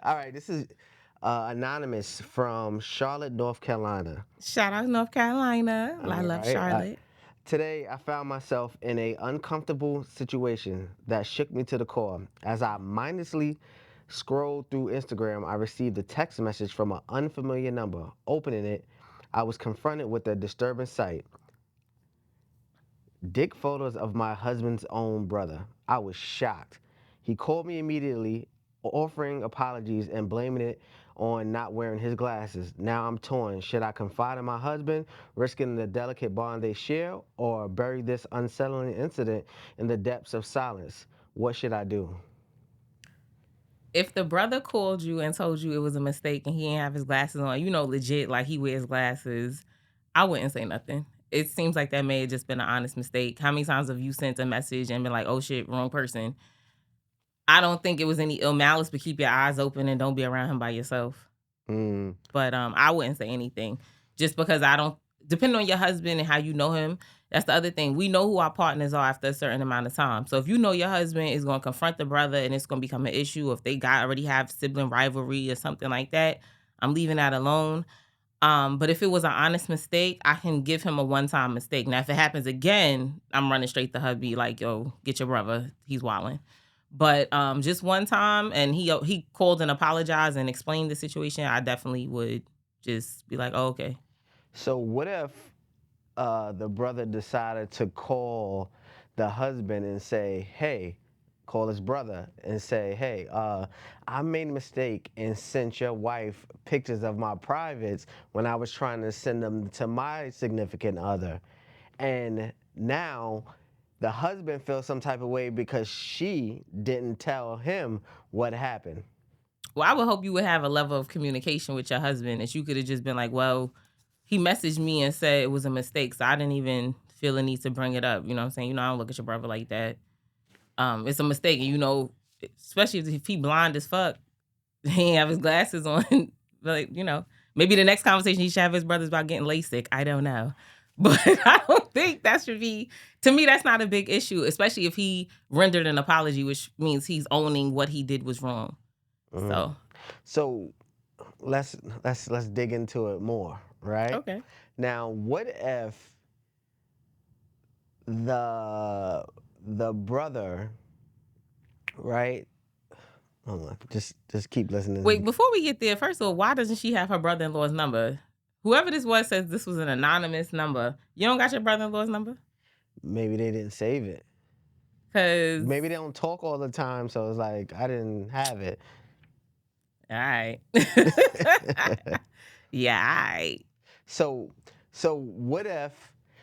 All right, this is anonymous from Charlotte, North Carolina. Shout out North Carolina. All I love right. Charlotte. Today, I found myself in a uncomfortable situation that shook me to the core. As I mindlessly scrolled through Instagram, I received a text message from an unfamiliar number. Opening it, I was confronted with a disturbing sight. Dick photos of my husband's own brother. I was shocked. He called me immediately, offering apologies and blaming it on not wearing his glasses. Now I'm torn. Should I confide in my husband, risking the delicate bond they share, or bury this unsettling incident in the depths of silence? What should I do? If the brother called you and told you it was a mistake and he didn't have his glasses on, legit, like he wears glasses, I wouldn't say nothing. It seems like that may have just been an honest mistake. How many times have you sent a message and been like, oh shit, wrong person? I don't think it was any ill malice, but keep your eyes open and don't be around him by yourself. Mm, But I wouldn't say anything just because I don't. Depending on your husband and how you know him, that's the other thing. We know who our partners are after a certain amount of time. So if you know your husband is going to confront the brother and it's going to become an issue, if they got already have sibling rivalry or something like that, I'm leaving that alone. But if it was an honest mistake, I can give him a one-time mistake. Now, if it happens again, I'm running straight to hubby like, yo, get your brother. He's wilding. But just one time, and he called and apologized and explained the situation, I definitely would just be like, oh, okay. so what if the brother decided to call the husband and say, hey, call his brother and say, hey, I made a mistake and sent your wife pictures of my privates when I was trying to send them to my significant other. And now the husband feels some type of way because she didn't tell him what happened. Well, I would hope you would have a level of communication with your husband that you could have just been like, well, he messaged me and said it was a mistake, so I didn't even feel the need to bring it up. You know what I'm saying? I don't look at your brother like that. It's a mistake, and especially if he blind as fuck, he ain't have his glasses on. Like, maybe the next conversation he should have his brother's about getting LASIK. I don't know. But I don't think that should be, to me, that's not a big issue, especially if he rendered an apology, which means he's owning what he did was wrong. Mm. So, So let's dig into it more, right? okay. Now, what if the the brother, right? Hold on, just keep listening. Wait, before we get there, first of all, why doesn't she have her brother in law's number? Whoever this was says this was an anonymous number. You don't got your brother in law's number? Maybe they didn't save it. Because, Maybe they don't talk all the time, so it's like I didn't have it. all right. Yeah, all right. so so what if,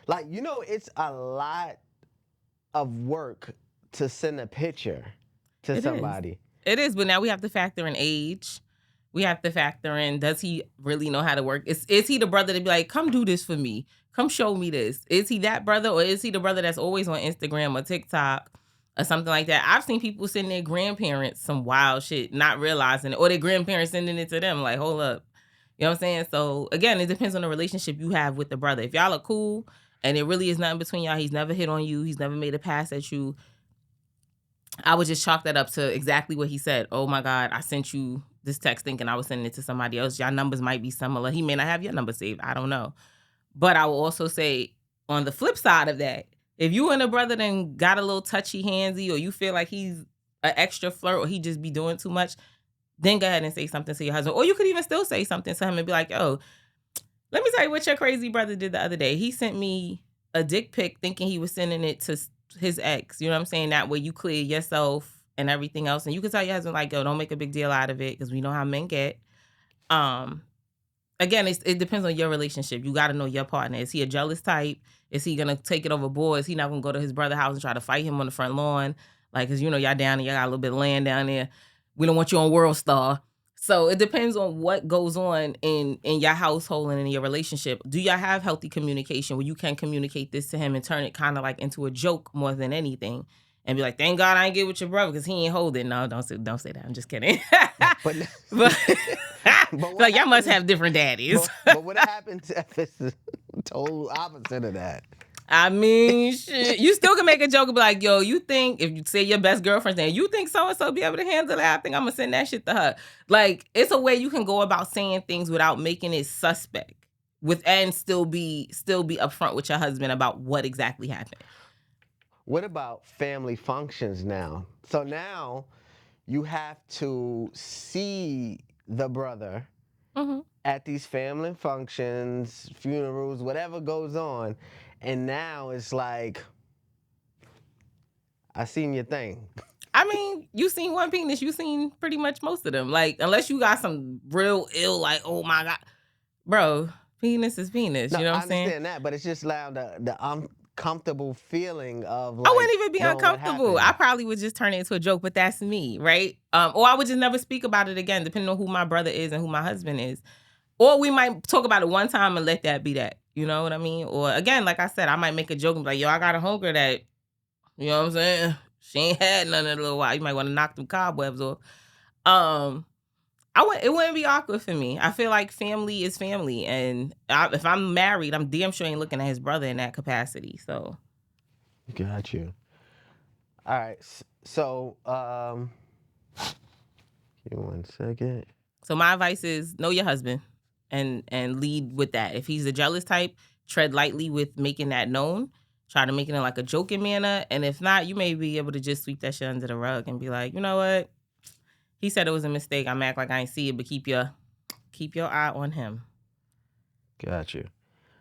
like, it's a lot of work to send a picture to It is. somebody. It is, but now we have to factor in age. We have to factor in, does he really know how to work? Is he the brother to be like, come do this for me? Come show me this. Is he that brother, or is he the brother that's always on Instagram or TikTok or something like that? I've seen people send their grandparents some wild shit, not realizing it, or their grandparents sending it to them. Like, hold up. You know what I'm saying? So again, it depends on the relationship you have with the brother. If y'all are cool and it really is nothing between y'all, he's never hit on you, he's never made a pass at you, I would just chalk that up to exactly what he said. Oh my God, I sent you this text thinking I was sending it to somebody else. Y'all numbers might be similar. He may not have your number saved. I don't know. But I will also say, on the flip side of that, if you and a brother then got a little touchy handsy, or you feel like he's an extra flirt, or he just be doing too much, then go ahead and say something to your husband. Or you could even still say something to him and be like, oh, let me tell you what your crazy brother did the other day. He sent me a dick pic thinking he was sending it to his ex. You know what I'm saying? That way you clear yourself and everything else. And you can tell your husband, like, yo, don't make a big deal out of it, because we know how men get. Um, Again, it depends on your relationship. You got to know your partner. Is he a jealous type? Is he gonna take it overboard? Is he not gonna go to his brother's house and try to fight him on the front lawn? Like, cause y'all down there, y'all got a little bit of land down there. We don't want you on World Star. So it depends on what goes on in your household and in your relationship. Do y'all have healthy communication where you can communicate this to him and turn it kind of like into a joke more than anything? And be like, thank God I ain't get with your brother because he ain't holding. No, don't say that. I'm just kidding. But But, but like, y'all must have different daddies. but what happens if it's the total opposite of that? I mean, shit. You still can make a joke and be like, yo, you think, if you say your best girlfriend's name, you think so-and-so be able to handle that? I think I'm going to send that shit to her. Like, it's a way you can go about saying things without making it suspect. And still be upfront with your husband about what exactly happened. What about family functions now? So now you have to see the brother at these family functions, funerals, whatever goes on. And now it's like, I seen your thing. I mean, you seen one penis, you seen pretty much most of them. Like, unless you got some real ill, like, oh my God. Bro, penis is penis. No, You know what I I'm saying? understand that, but it's just now the uncomfortable feeling of I like wouldn't even be knowing what uncomfortable. I happened. probably would just turn it into a joke, but that's me, right? Or I would just never speak about it again, depending on who my brother is and who my husband is. Or we might talk about it one time and let that be that. You know what I mean? Or again, like I said, I might make a joke and be like, yo, I got a homegirl that, you know what I'm saying? She ain't had none in a little while. You might want to knock them cobwebs off. It wouldn't be awkward for me. I feel like family is family. And if I'm married, I'm damn sure ain't looking at his brother in that capacity. So. Got you. All right. So, give me 1 second. So my advice is know your husband and lead with that. If he's a jealous type, tread lightly with making that known. Try to make it in like a joking manner. And if not, you may be able to just sweep that shit under the rug and be like, you know what? He said it was a mistake. I'm act like I ain't see it, but keep your eye on him. Got you.